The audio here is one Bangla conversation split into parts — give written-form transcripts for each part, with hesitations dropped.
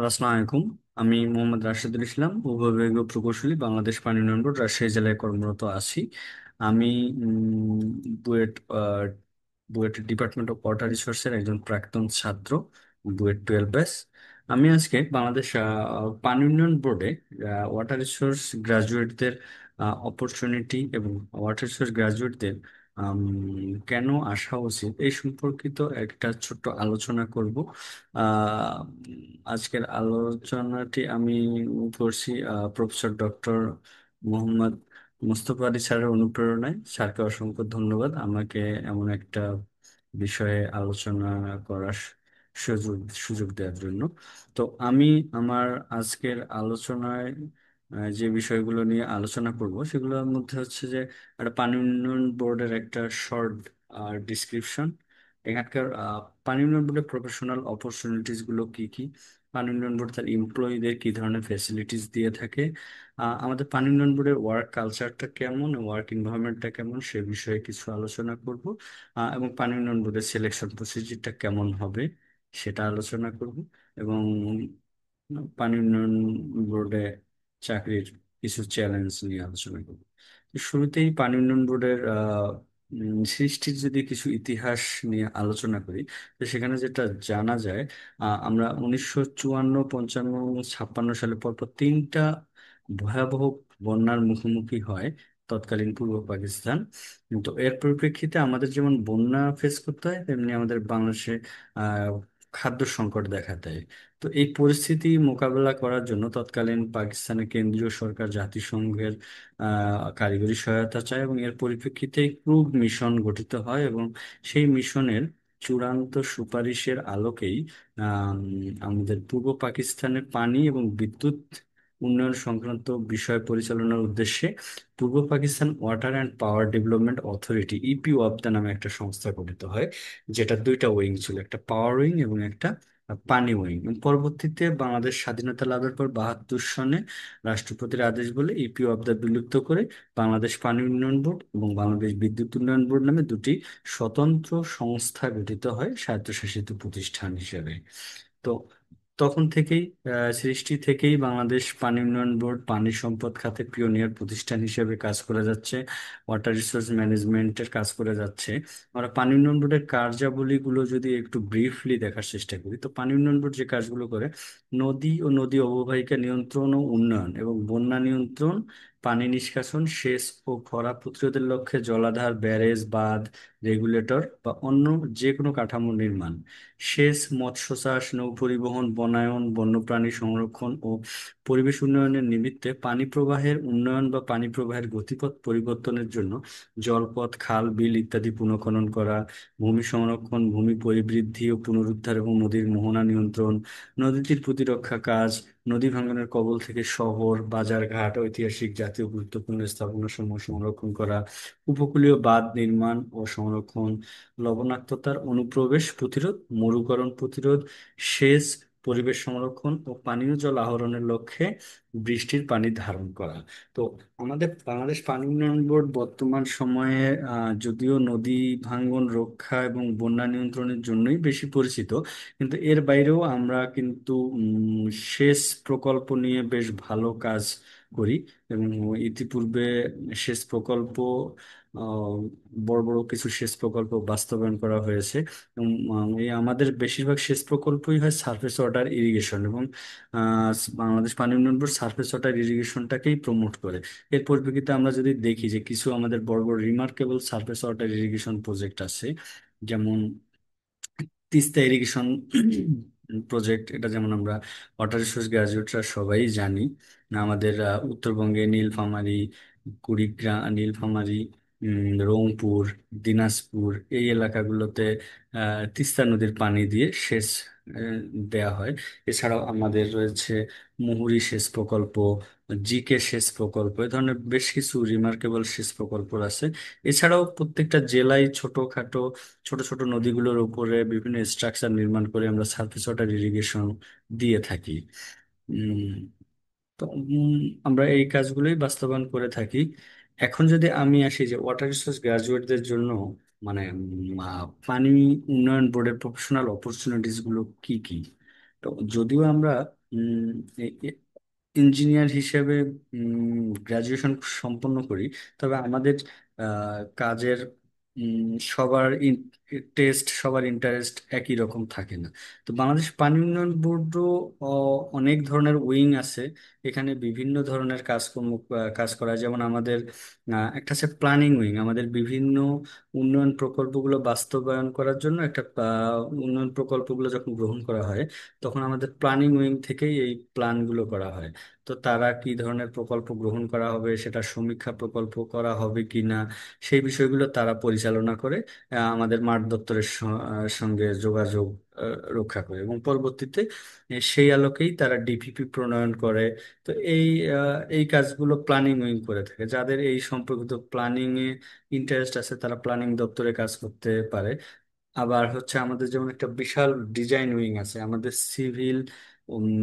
আসসালামু আলাইকুম। আমি মোহাম্মদ রাশেদুল ইসলাম, উপবিভাগীয় প্রকৌশলী, বাংলাদেশ পানি উন্নয়ন বোর্ড, রাজশাহী জেলায় কর্মরত আছি। আমি BUET BUET department of water রিসোর্সের একজন প্রাক্তন ছাত্র, বুয়েট 12 ব্যাচ। আমি আজকে বাংলাদেশ পানি উন্নয়ন বোর্ডে ওয়াটার রিসোর্স গ্রাজুয়েটদের অপরচুনিটি এবং ওয়াটার রিসোর্স গ্রাজুয়েটদের কেন আসা উচিত এই সম্পর্কিত একটা ছোট্ট আলোচনা করব। আহ, আজকের আলোচনাটি আমি করছি প্রফেসর ডক্টর মোহাম্মদ মুস্তফা আলী স্যারের অনুপ্রেরণায়। স্যারকে অসংখ্য ধন্যবাদ আমাকে এমন একটা বিষয়ে আলোচনা করার সুযোগ সুযোগ দেওয়ার জন্য। তো আমি আমার আজকের আলোচনায় যে বিষয়গুলো নিয়ে আলোচনা করব সেগুলোর মধ্যে হচ্ছে যে একটা পানি উন্নয়ন বোর্ডের একটা শর্ট ডিসক্রিপশন, এখানকার পানি উন্নয়ন বোর্ডের প্রফেশনাল অপরচুনিটিস গুলো কি কি, পানি উন্নয়ন বোর্ড তার এমপ্লয়ীদের কি ধরনের ফেসিলিটিস দিয়ে থাকে, আমাদের পানি উন্নয়ন বোর্ডের ওয়ার্ক কালচারটা কেমন, ওয়ার্ক এনভায়রনমেন্টটা কেমন, সে বিষয়ে কিছু আলোচনা করব। এবং পানি উন্নয়ন বোর্ডের সিলেকশন প্রসিজারটা কেমন হবে সেটা আলোচনা করব। এবং পানি উন্নয়ন বোর্ডে চাকরির কিছু চ্যালেঞ্জ নিয়ে আলোচনা করব। তো শুরুতেই পানি উন্নয়ন বোর্ডের সৃষ্টির যদি কিছু ইতিহাস নিয়ে আলোচনা করি, তো সেখানে যেটা জানা যায়, আমরা 1954, 55, 56 সালে পরপর তিনটা ভয়াবহ বন্যার মুখোমুখি হয় তৎকালীন পূর্ব পাকিস্তান। তো এর পরিপ্রেক্ষিতে আমাদের যেমন বন্যা ফেস করতে হয়, তেমনি আমাদের বাংলাদেশে আহ খাদ্য সংকট দেখা দেয়। তো এই পরিস্থিতি মোকাবেলা করার জন্য তৎকালীন পাকিস্তানের কেন্দ্রীয় সরকার জাতিসংঘের কারিগরি সহায়তা চায় এবং এর পরিপ্রেক্ষিতে ক্রুড মিশন গঠিত হয় এবং সেই মিশনের চূড়ান্ত সুপারিশের আলোকেই আম, আমাদের পূর্ব পাকিস্তানের পানি এবং বিদ্যুৎ উন্নয়ন সংক্রান্ত বিষয় পরিচালনার উদ্দেশ্যে পূর্ব Pakistan water and power development authority, ইপিওয়াবদা নামে একটা সংস্থা গঠিত হয়, যেটা দুইটা উইং ছিল, একটা পাওয়ার উইং এবং একটা পানি উইং। এবং পরবর্তীতে বাংলাদেশ স্বাধীনতা লাভের পর 72 সনে রাষ্ট্রপতির আদেশ বলে ইপিওয়াবদা বিলুপ্ত করে বাংলাদেশ পানি উন্নয়ন বোর্ড এবং বাংলাদেশ বিদ্যুৎ উন্নয়ন বোর্ড নামে দুটি স্বতন্ত্র সংস্থা গঠিত হয় স্বায়ত্তশাসিত প্রতিষ্ঠান হিসেবে। তো তখন থেকেই সৃষ্টি থেকেই বাংলাদেশ পানি উন্নয়ন বোর্ড পানি সম্পদ খাতে পিওনিয়ার প্রতিষ্ঠান হিসেবে কাজ করে যাচ্ছে, ওয়াটার রিসোর্স ম্যানেজমেন্টের কাজ করে যাচ্ছে। আমরা পানি উন্নয়ন বোর্ডের কার্যাবলীগুলো যদি একটু ব্রিফলি দেখার চেষ্টা করি, তো পানি উন্নয়ন বোর্ড যে কাজগুলো করে, নদী ও নদী অববাহিকা নিয়ন্ত্রণ ও উন্নয়ন এবং বন্যা নিয়ন্ত্রণ, পানি নিষ্কাশন, সেচ ও খরা প্রতিরোধের লক্ষ্যে জলাধার, ব্যারেজ, বাঁধ, রেগুলেটর বা অন্য যে কোনো কাঠামো নির্মাণ, সেচ, মৎস্য চাষ, নৌ পরিবহন, বনায়ন, বন্যপ্রাণী সংরক্ষণ ও পরিবেশ উন্নয়নের নিমিত্তে পানি প্রবাহের উন্নয়ন বা পানি প্রবাহের গতিপথ পরিবর্তনের জন্য জলপথ, খাল, বিল ইত্যাদি পুনঃখনন করা, ভূমি সংরক্ষণ, ভূমি পরিবৃদ্ধি ও পুনরুদ্ধার এবং নদীর মোহনা নিয়ন্ত্রণ, নদী তীর প্রতিরক্ষা কাজ, নদী ভাঙ্গনের কবল থেকে শহর, বাজার, ঘাট, ঐতিহাসিক জাতীয় গুরুত্বপূর্ণ স্থাপনাসমূহ সংরক্ষণ করা, উপকূলীয় বাঁধ নির্মাণ ও সংরক্ষণ, লবণাক্ততার অনুপ্রবেশ প্রতিরোধ, মরুকরণ প্রতিরোধ, সেচ, পরিবেশ সংরক্ষণ ও পানীয় জল আহরণের লক্ষ্যে বৃষ্টির পানি ধারণ করা। তো আমাদের বাংলাদেশ পানি উন্নয়ন বোর্ড বর্তমান সময়ে যদিও নদী ভাঙ্গন রক্ষা এবং বন্যা নিয়ন্ত্রণের জন্যই বেশি পরিচিত, কিন্তু এর বাইরেও আমরা কিন্তু সেচ প্রকল্প নিয়ে বেশ ভালো কাজ করি। এবং ইতিপূর্বে সেচ প্রকল্প, আহ, বড় বড় কিছু সেচ প্রকল্প বাস্তবায়ন করা হয়েছে। এবং এই আমাদের বেশিরভাগ সেচ প্রকল্পই হয় সারফেস ওয়াটার ইরিগেশন, এবং বাংলাদেশ পানি উন্নয়ন বোর্ড সারফেস ওয়াটার ইরিগেশনটাকেই প্রমোট করে। এর পরিপ্রেক্ষিতে আমরা যদি দেখি যে কিছু আমাদের বড় বড় remarkable surface water irrigation project আছে, যেমন তিস্তা ইরিগেশন প্রজেক্ট, এটা যেমন আমরা ওয়াটার রিসোর্স গ্রাজুয়েটরা সবাই জানি। আমাদের উত্তরবঙ্গে নীলফামারী, কুড়িগ্রাম, নীলফামারী, রংপুর, দিনাজপুর এই এলাকাগুলোতে তিস্তা নদীর পানি দিয়ে সেচ দেয়া হয়। এছাড়াও আমাদের রয়েছে মুহুরী সেচ প্রকল্প, জিকে সেচ প্রকল্প, এ ধরনের বেশ কিছু রিমার্কেবল সেচ প্রকল্প আছে। এছাড়াও প্রত্যেকটা জেলায় ছোটখাটো ছোট ছোট নদীগুলোর উপরে বিভিন্ন স্ট্রাকচার নির্মাণ করে আমরা সারফেস ওয়াটার ইরিগেশন দিয়ে থাকি। উম, তো আমরা এই কাজগুলোই বাস্তবায়ন করে থাকি। এখন যদি আমি আসি যে ওয়াটার রিসোর্স গ্রাজুয়েটদের জন্য, মানে পানি উন্নয়ন বোর্ডের প্রফেশনাল অপরচুনিটিস গুলো কি কি। তো যদিও আমরা ইঞ্জিনিয়ার হিসেবে গ্রাজুয়েশন সম্পন্ন করি, তবে আমাদের কাজের সবার টেস্ট, সবার ইন্টারেস্ট একই রকম থাকে না। তো বাংলাদেশ পানি উন্নয়ন বোর্ডও অনেক ধরনের উইং আছে। এখানে বিভিন্ন ধরনের কাজকর্ম কাজ করা হয়। যেমন আমাদের একটা আছে প্ল্যানিং উইং। আমাদের বিভিন্ন উন্নয়ন প্রকল্পগুলো বাস্তবায়ন করার জন্য একটা উন্নয়ন প্রকল্পগুলো যখন গ্রহণ করা হয়, তখন আমাদের প্ল্যানিং উইং থেকেই এই প্ল্যানগুলো করা হয়। তো তারা কি ধরনের প্রকল্প গ্রহণ করা হবে, সেটা সমীক্ষা প্রকল্প করা হবে কি না, সেই বিষয়গুলো তারা পরিচালনা করে আমাদের মাঠ দপ্তরের সঙ্গে যোগাযোগ রক্ষা করে, এবং পরবর্তীতে সেই আলোকেই তারা ডিপিপি প্রণয়ন করে। তো এই কাজগুলো প্ল্যানিং উইং করে থাকে। যাদের এই সম্পর্কিত প্ল্যানিং এ ইন্টারেস্ট আছে, তারা প্ল্যানিং দপ্তরে কাজ করতে পারে। আবার হচ্ছে আমাদের যেমন একটা বিশাল ডিজাইন উইং আছে। আমাদের civil,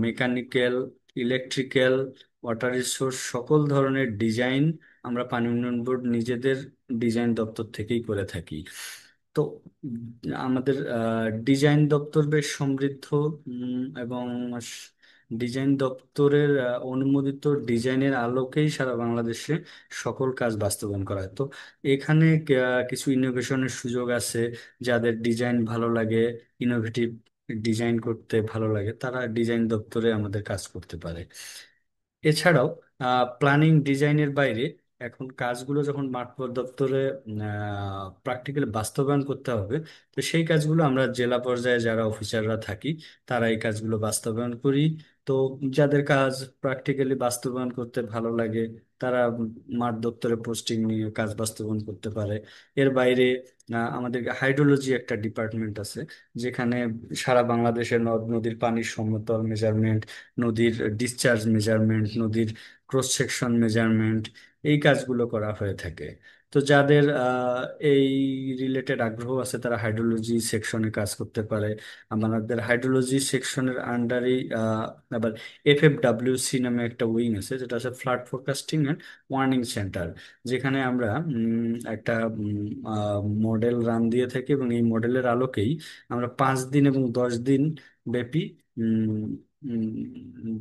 mechanical, electrical, water resource সকল ধরনের ডিজাইন আমরা পানি উন্নয়ন বোর্ড নিজেদের ডিজাইন দপ্তর থেকেই করে থাকি। তো আমাদের ডিজাইন দপ্তর বেশ সমৃদ্ধ, এবং ডিজাইন দপ্তরের অনুমোদিত ডিজাইনের আলোকেই সারা বাংলাদেশে সকল কাজ বাস্তবায়ন করা হয়। তো এখানে কিছু ইনোভেশনের সুযোগ আছে। যাদের ডিজাইন ভালো লাগে, ইনোভেটিভ ডিজাইন করতে ভালো লাগে, তারা ডিজাইন দপ্তরে আমাদের কাজ করতে পারে। এছাড়াও প্ল্যানিং ডিজাইনের বাইরে এখন কাজগুলো যখন মাঠ দপ্তরে প্র্যাকটিক্যালি বাস্তবায়ন করতে হবে, তো সেই কাজগুলো আমরা জেলা পর্যায়ে যারা অফিসাররা থাকি, তারা এই কাজগুলো বাস্তবায়ন করি। তো যাদের কাজ প্র্যাকটিক্যালি বাস্তবায়ন করতে ভালো লাগে, তারা মাঠ দপ্তরে পোস্টিং নিয়ে কাজ বাস্তবায়ন করতে পারে। এর বাইরে আমাদের হাইড্রোলজি একটা ডিপার্টমেন্ট আছে, যেখানে সারা বাংলাদেশের নদ নদীর পানির সমতল মেজারমেন্ট, নদীর ডিসচার্জ মেজারমেন্ট, নদীর ক্রস সেকশন মেজারমেন্ট, এই কাজগুলো করা হয়ে থাকে। তো যাদের এই রিলেটেড আগ্রহ আছে, তারা হাইড্রোলজি সেকশনে কাজ করতে পারে। আমাদের হাইড্রোলজি সেকশনের আন্ডারেই আবার এফএফডব্লিউসি নামে একটা উইং আছে, যেটা আছে flood forecasting and warning centre. যেখানে আমরা একটা মডেল রান দিয়ে থাকি, এবং এই মডেলের আলোকেই আমরা 5 দিন এবং 10 দিন ব্যাপী উম, উম,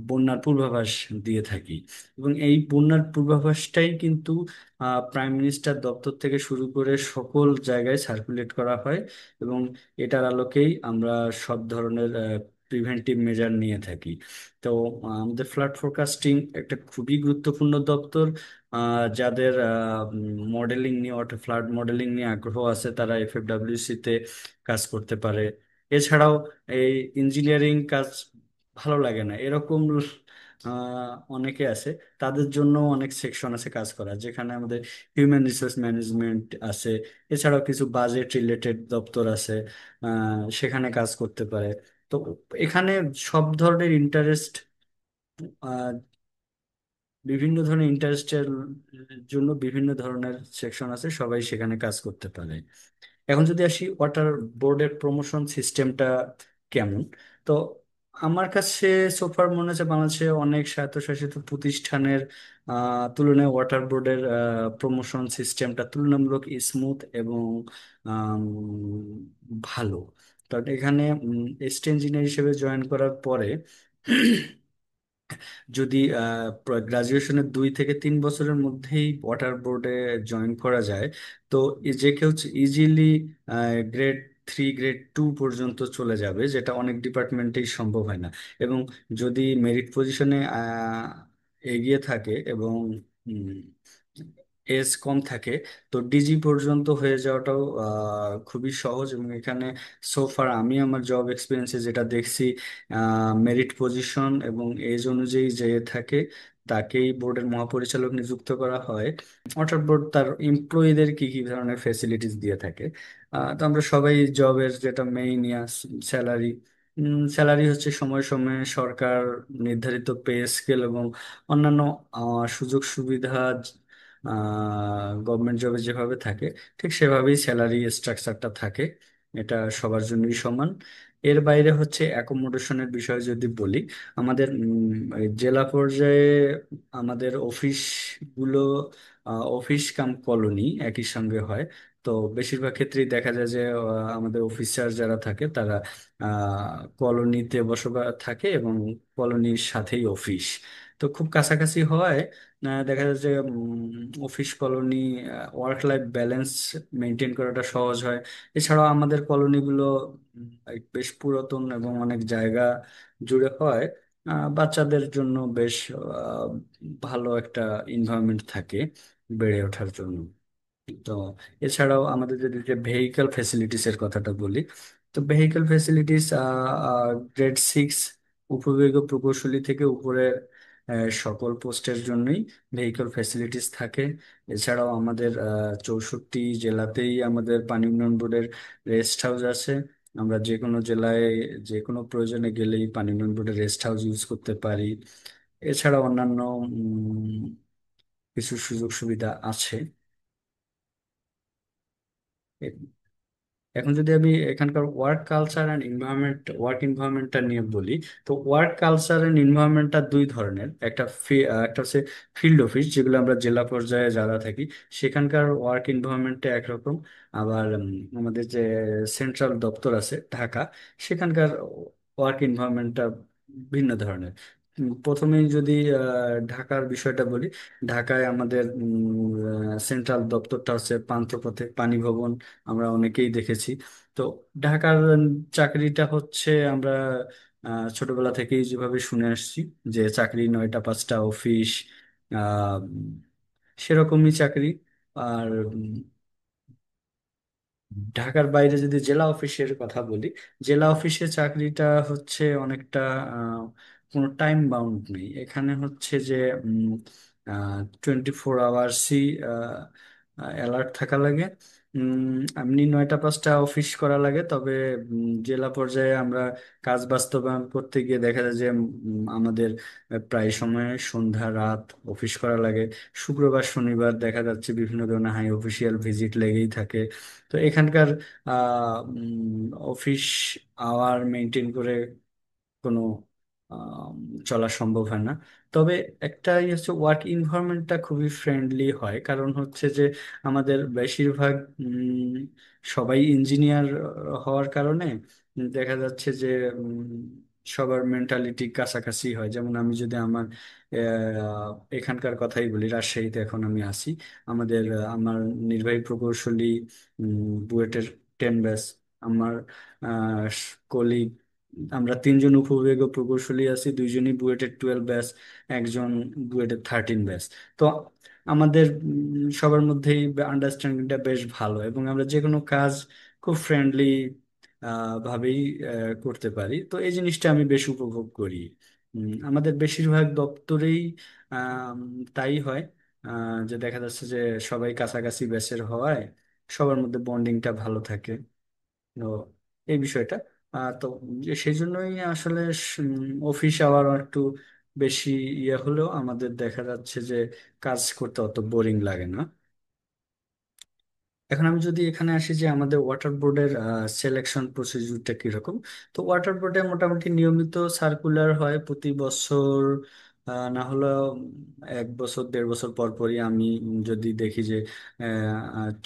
বন্যার পূর্বাভাস দিয়ে থাকি। এবং এই বন্যার পূর্বাভাসটাই কিন্তু প্রাইম মিনিস্টার দপ্তর থেকে শুরু করে সকল জায়গায় সার্কুলেট করা হয়, এবং এটার আলোকেই আমরা সব ধরনের প্রিভেন্টিভ মেজার নিয়ে থাকি। তো আমাদের ফ্লাড ফোরকাস্টিং একটা খুবই গুরুত্বপূর্ণ দপ্তর। যাদের মডেলিং নিয়ে, ওয়াটার ফ্লাড মডেলিং নিয়ে আগ্রহ আছে, তারা এফএফডব্লিউসি তে কাজ করতে পারে। এছাড়াও এই ইঞ্জিনিয়ারিং কাজ ভালো লাগে না এরকম অনেকে আছে, তাদের জন্য অনেক সেকশন আছে কাজ করা, যেখানে আমাদের হিউম্যান রিসোর্স ম্যানেজমেন্ট আছে। এছাড়াও কিছু বাজেট রিলেটেড দপ্তর আছে, সেখানে কাজ করতে পারে। তো এখানে সব ধরনের ইন্টারেস্ট, বিভিন্ন ধরনের ইন্টারেস্টের জন্য বিভিন্ন ধরনের সেকশন আছে, সবাই সেখানে কাজ করতে পারে। এখন যদি আসি ওয়াটার বোর্ডের প্রমোশন সিস্টেমটা কেমন, তো আমার কাছে সোফার মনে হচ্ছে বাংলাদেশে অনেক স্বায়ত্তশাসিত প্রতিষ্ঠানের তুলনায় ওয়াটার বোর্ডের প্রমোশন সিস্টেমটা তুলনামূলক স্মুথ এবং আম, ভালো। কারণ এখানে স্টেট ইঞ্জিনিয়ার হিসেবে জয়েন করার পরে যদি গ্রাজুয়েশনের 2 থেকে 3 বছরের মধ্যেই ওয়াটার বোর্ডে জয়েন করা যায়, তো যে কেউ ইজিলি গ্রেড 3, গ্রেড 2 পর্যন্ত চলে যাবে, যেটা অনেক ডিপার্টমেন্টেই সম্ভব হয় না। এবং যদি মেরিট পজিশনে এগিয়ে থাকে এবং এজ কম থাকে, তো ডিজি পর্যন্ত হয়ে যাওয়াটাও খুবই সহজ। এবং এখানে সোফার আমি আমার জব এক্সপিরিয়েন্সে যেটা দেখছি, মেরিট পজিশন এবং এজ অনুযায়ী যে থাকে, তাকেই বোর্ডের মহাপরিচালক নিযুক্ত করা হয়। অর্থাৎ বোর্ড তার এমপ্লয়ীদের কি কি ধরনের ফেসিলিটিস দিয়ে থাকে। তো আমরা সবাই জবের যেটা মেইন স্যালারি, স্যালারি হচ্ছে সময় সময়ে সরকার নির্ধারিত পে স্কেল এবং অন্যান্য সুযোগ সুবিধা গভর্নমেন্ট জবে যেভাবে থাকে, ঠিক সেভাবেই স্যালারি স্ট্রাকচারটা থাকে। এটা সবার জন্যই সমান। এর বাইরে হচ্ছে অ্যাকোমোডেশনের বিষয় যদি বলি, আমাদের এই জেলা পর্যায়ে আমাদের অফিসগুলো অফিস কাম কলোনি একই সঙ্গে হয়। তো বেশিরভাগ ক্ষেত্রেই দেখা যায় যে আমাদের অফিসার যারা থাকে তারা কলোনিতে বসবাস থাকে এবং কলোনির সাথেই অফিস। তো খুব কাছাকাছি হওয়ায় দেখা যায় যে office colony work life balance maintain করাটা সহজ হয়। এছাড়াও আমাদের কলোনিগুলো বেশ পুরাতন এবং অনেক জায়গা জুড়ে হয় বাচ্চাদের জন্য বেশ ভালো একটা এনভায়রনমেন্ট থাকে বেড়ে ওঠার জন্য। তো এছাড়াও আমাদের যদি যে ভেহিক্যাল ফ্যাসিলিটিস এর কথাটা বলি, তো ভেহিক্যাল ফ্যাসিলিটিস গ্রেড 6 উপবিভাগীয় প্রকৌশলী থেকে উপরের সকল পোস্টের জন্যই ভেহিক্যাল ফ্যাসিলিটিস থাকে। এছাড়াও আমাদের 64 জেলাতেই আমাদের পানি উন্নয়ন বোর্ডের রেস্ট হাউস আছে। আমরা যে কোনো জেলায় যে কোনো প্রয়োজনে গেলেই পানি উন্নয়ন বোর্ডের রেস্ট হাউস ইউজ করতে পারি। এছাড়া অন্যান্য কিছু সুযোগ সুবিধা আছে। এখন যদি আমি এখানকার work culture and environment, work এনভায়রনমেন্টটা নিয়ে বলি, তো ওয়ার্ক কালচার অ্যান্ড এনভায়রনমেন্টটা দুই ধরনের। একটা হচ্ছে ফিল্ড অফিস, যেগুলো আমরা জেলা পর্যায়ে যারা থাকি সেখানকার ওয়ার্ক এনভায়রনমেন্টটা একরকম। আবার আমাদের যে সেন্ট্রাল দপ্তর আছে ঢাকা, সেখানকার ওয়ার্ক এনভায়রনমেন্টটা ভিন্ন ধরনের। প্রথমেই যদি ঢাকার বিষয়টা বলি, ঢাকায় আমাদের সেন্ট্রাল দপ্তরটা হচ্ছে পান্থপথে পানি ভবন, আমরা অনেকেই দেখেছি। তো ঢাকার চাকরিটা হচ্ছে আমরা ছোটবেলা থেকেই যেভাবে শুনে আসছি যে চাকরি 9টা 5টা অফিস, আহ, সেরকমই চাকরি। আর ঢাকার বাইরে যদি জেলা অফিসের কথা বলি, জেলা অফিসে চাকরিটা হচ্ছে অনেকটা আহ, কোনো টাইম বাউন্ড নেই। এখানে হচ্ছে যে 24 আওয়ার্সই অ্যালার্ট থাকা লাগে। এমনি 9টা 5টা অফিস করা লাগে, তবে জেলা পর্যায়ে আমরা কাজ বাস্তবায়ন করতে গিয়ে দেখা যায় যে আমাদের প্রায় সময় সন্ধ্যা রাত অফিস করা লাগে। শুক্রবার শনিবার দেখা যাচ্ছে বিভিন্ন ধরনের হাই অফিসিয়াল ভিজিট লেগেই থাকে। তো এখানকার অফিস আওয়ার মেনটেন করে কোনো আম, চলা সম্ভব হয় না। তবে একটাই হচ্ছে ওয়ার্ক ইনভায়রনমেন্টটা খুবই ফ্রেন্ডলি হয়, কারণ হচ্ছে যে আমাদের বেশিরভাগ সবাই ইঞ্জিনিয়ার হওয়ার কারণে দেখা যাচ্ছে যে সবার মেন্টালিটি কাছাকাছি হয়। যেমন আমি যদি আমার এখানকার কথাই বলি, রাজশাহীতে এখন আমি আছি। আমার নির্বাহী প্রকৌশলী বুয়েটের 10 ব্যাচ, আমার কলিগ, আমরা 3জন উপবিভাগীয় প্রকৌশলী আছি, 2জনই বুয়েটের 12 ব্যাচ, একজন বুয়েটের 13 ব্যাচ। তো আমাদের সবার মধ্যেই আন্ডারস্ট্যান্ডিংটা বেশ ভালো এবং আমরা যে কোনো কাজ খুব ফ্রেন্ডলি ভাবেই করতে পারি। তো এই জিনিসটা আমি বেশ উপভোগ করি। আমাদের বেশিরভাগ দপ্তরেই আম, তাই হয়, যে দেখা যাচ্ছে যে সবাই কাছাকাছি ব্যাচের হওয়ায় সবার মধ্যে বন্ডিংটা ভালো থাকে। তো এই বিষয়টা তো সেই জন্যই আসলে অফিস আওয়ার একটু বেশি ইয়ে হলেও আমাদের দেখা যাচ্ছে যে কাজ করতে অত বোরিং লাগে না। এখন আমি যদি এখানে আসি যে আমাদের ওয়াটার বোর্ডের সিলেকশন প্রসিডিউরটা কিরকম, তো ওয়াটার বোর্ডে মোটামুটি নিয়মিত সার্কুলার হয় প্রতি বছর। না হলেও 1 বছর 1.5 বছর পর পরই আমি যদি দেখি যে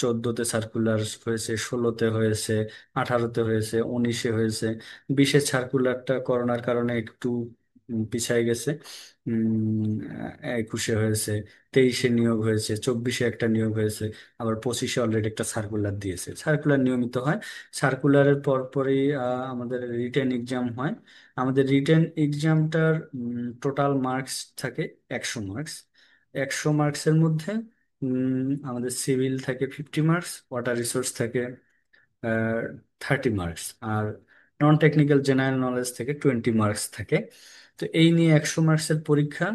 14তে সার্কুলার হয়েছে, 16তে হয়েছে, 18তে হয়েছে, 19-এ হয়েছে, 20-এর সার্কুলারটা করোনার কারণে একটু পিছায় গেছে। 21-এ হয়েছে, 23-এ নিয়োগ হয়েছে, 24-এ একটা নিয়োগ হয়েছে, আবার 25-এ অলরেডি একটা সার্কুলার দিয়েছে। সার্কুলার নিয়মিত হয়। সার্কুলারের পরপরই আমাদের রিটেন এক্সাম হয়। আমাদের রিটেন এক্সামটার টোটাল মার্কস থাকে 100 মার্কস। 100 মার্কসের মধ্যে আমাদের সিভিল থাকে 50 মার্কস, ওয়াটার রিসোর্স থাকে 30 মার্কস, আর নন টেকনিক্যাল জেনারেল নলেজ থেকে 20 মার্কস থাকে। তো এই নিয়ে 100 মার্কসের পরীক্ষা।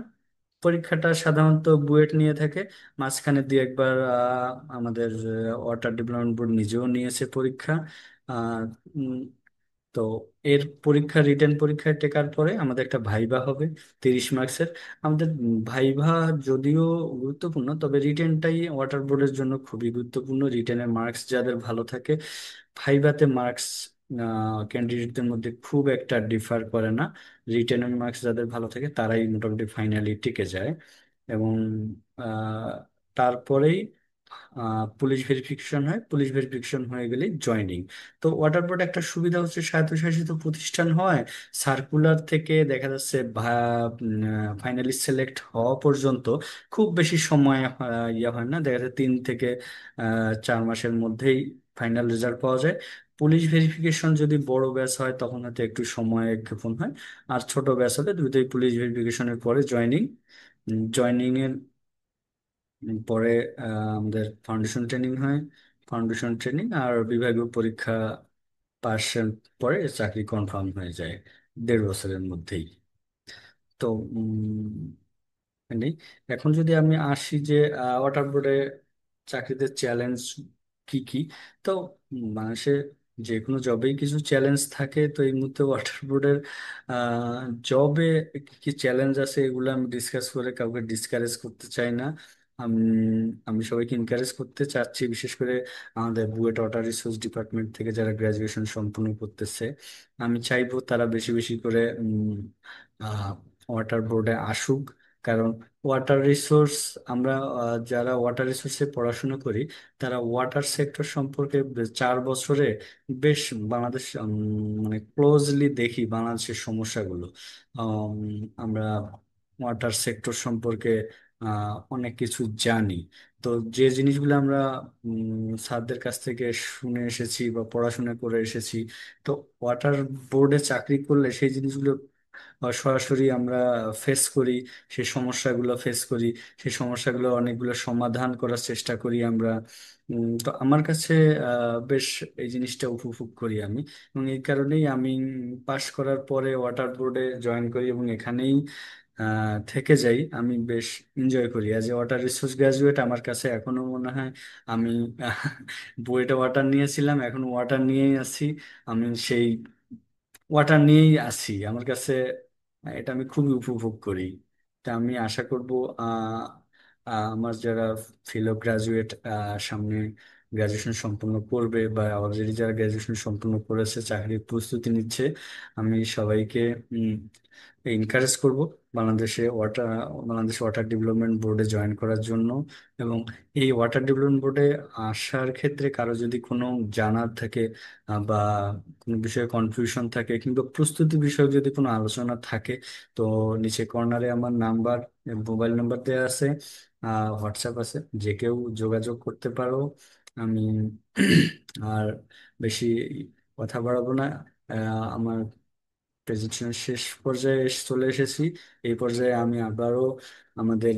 পরীক্ষাটা সাধারণত বুয়েট নিয়ে থাকে। মাঝখানে দিয়ে একবার আমাদের ওয়াটার ডেভেলপমেন্ট বোর্ড নিজেও নিয়েছে পরীক্ষা। আহ, উম, তো এর পরীক্ষা, রিটেন পরীক্ষায় টেকার পরে আমাদের একটা ভাইভা হবে 30 মার্কসের। আমাদের ভাইভা যদিও গুরুত্বপূর্ণ, তবে রিটেনটাই ওয়াটার বোর্ডের জন্য খুবই গুরুত্বপূর্ণ। রিটেনের মার্কস যাদের ভালো থাকে, ভাইভাতে মার্কস ক্যান্ডিডেটদের মধ্যে খুব একটা ডিফার করে না। রিটেনের মার্কস যাদের ভালো থাকে তারাই মোটামুটি ফাইনালি টিকে যায়। এবং আহ, তারপরেই পুলিশ ভেরিফিকেশন হয়, পুলিশ ভেরিফিকেশন হয়ে গেলেই জয়নিং। তো ওয়াটার বোর্ড একটা সুবিধা হচ্ছে স্বায়ত্তশাসিত প্রতিষ্ঠান হয়, সার্কুলার থেকে দেখা যাচ্ছে ফাইনালি সিলেক্ট হওয়া পর্যন্ত খুব বেশি সময় ইয়ে হয় না, দেখা যায় 3 থেকে 4 মাসের মধ্যেই ফাইনাল রেজাল্ট পাওয়া যায়। পুলিশ ভেরিফিকেশন যদি বড় ব্যাচ হয় তখন হয়তো একটু সময় ক্ষেপণ হয়, আর ছোট ব্যাচ হলে দ্রুতই পুলিশ ভেরিফিকেশনের পরে জয়নিং। জয়নিং এর পরে আমাদের ফাউন্ডেশন ট্রেনিং হয়, ফাউন্ডেশন ট্রেনিং আর বিভাগীয় পরীক্ষা পাশের পরে চাকরি কনফার্ম হয়ে যায় 1.5 বছরের মধ্যেই। তো নেই। এখন যদি আমি আসি যে ওয়াটার বোর্ডে চাকরিতে চ্যালেঞ্জ কি কি, তো মানুষে যে কোনো জবেই কিছু চ্যালেঞ্জ থাকে, তো এই মুহূর্তে ওয়াটার বোর্ডের জবে কি কি চ্যালেঞ্জ আছে এগুলো আমি ডিসকাস করে কাউকে ডিসকারেজ করতে চাই না। আমি আমি সবাইকে এনকারেজ করতে চাচ্ছি, বিশেষ করে আমাদের বুয়েট ওয়াটার রিসোর্স ডিপার্টমেন্ট থেকে যারা গ্রাজুয়েশন সম্পন্ন করতেছে, আমি চাইবো তারা বেশি বেশি করে ওয়াটার বোর্ডে আসুক। কারণ ওয়াটার রিসোর্স, আমরা যারা ওয়াটার রিসোর্সে পড়াশোনা করি তারা ওয়াটার সেক্টর সম্পর্কে 4 বছরে বেশ বাংলাদেশ মানে ক্লোজলি দেখি বাংলাদেশের সমস্যাগুলো। আম, আমরা ওয়াটার সেক্টর সম্পর্কে অনেক কিছু জানি। তো যে জিনিসগুলো আমরা স্যারদের কাছ থেকে শুনে এসেছি বা পড়াশোনা করে এসেছি, তো ওয়াটার বোর্ডে চাকরি করলে সেই জিনিসগুলো সরাসরি আমরা ফেস করি, সেই সমস্যাগুলো ফেস করি, সেই সমস্যাগুলো অনেকগুলো সমাধান করার চেষ্টা করি আমরা। তো আমার কাছে বেশ এই জিনিসটা উপভোগ করি আমি, এবং এই কারণেই আমি পাশ করার পরে ওয়াটার বোর্ডে জয়েন করি এবং এখানেই থেকে যাই। আমি বেশ এনজয় করি as a water resource graduate. আমার কাছে এখনো মনে হয় আমি বুয়েটে ওয়াটার নিয়েছিলাম, এখন ওয়াটার নিয়েই আছি। আমি সেই ওয়াটার নিয়েই আছি, আমার কাছে এটা আমি খুবই উপভোগ করি। তা আমি আশা করব আহ, আমার যারা ফেলো গ্রাজুয়েট সামনে গ্রাজুয়েশন সম্পন্ন করবে বা অলরেডি যারা গ্রাজুয়েশন সম্পন্ন করেছে চাকরির প্রস্তুতি নিচ্ছে, আমি সবাইকে এনকারেজ করব বাংলাদেশ ওয়াটার ডেভেলপমেন্ট বোর্ডে জয়েন করার জন্য। এবং এই ওয়াটার ডেভেলপমেন্ট বোর্ডে আসার ক্ষেত্রে কারো যদি কোনো জানার থাকে বা কোনো বিষয়ে কনফিউশন থাকে কিংবা প্রস্তুতি বিষয়ক যদি কোনো আলোচনা থাকে, তো নিচে কর্নারে আমার নাম্বার, মোবাইল নাম্বার দেওয়া আছে, হোয়াটসঅ্যাপ আছে, যে কেউ যোগাযোগ করতে পারো। আমি আর বেশি কথা বাড়াবো না। আমার প্রেজেন্টেশনের শেষ পর্যায়ে চলে এসেছি। এই পর্যায়ে আমি আবারও আমাদের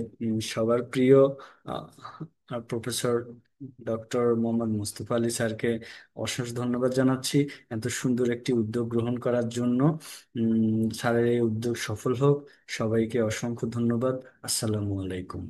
সবার প্রিয় প্রফেসর ডক্টর মোহাম্মদ মুস্তফা আলী স্যারকে অশেষ ধন্যবাদ জানাচ্ছি এত সুন্দর একটি উদ্যোগ গ্রহণ করার জন্য। স্যারের এই উদ্যোগ সফল হোক। সবাইকে অসংখ্য ধন্যবাদ। আসসালামু আলাইকুম।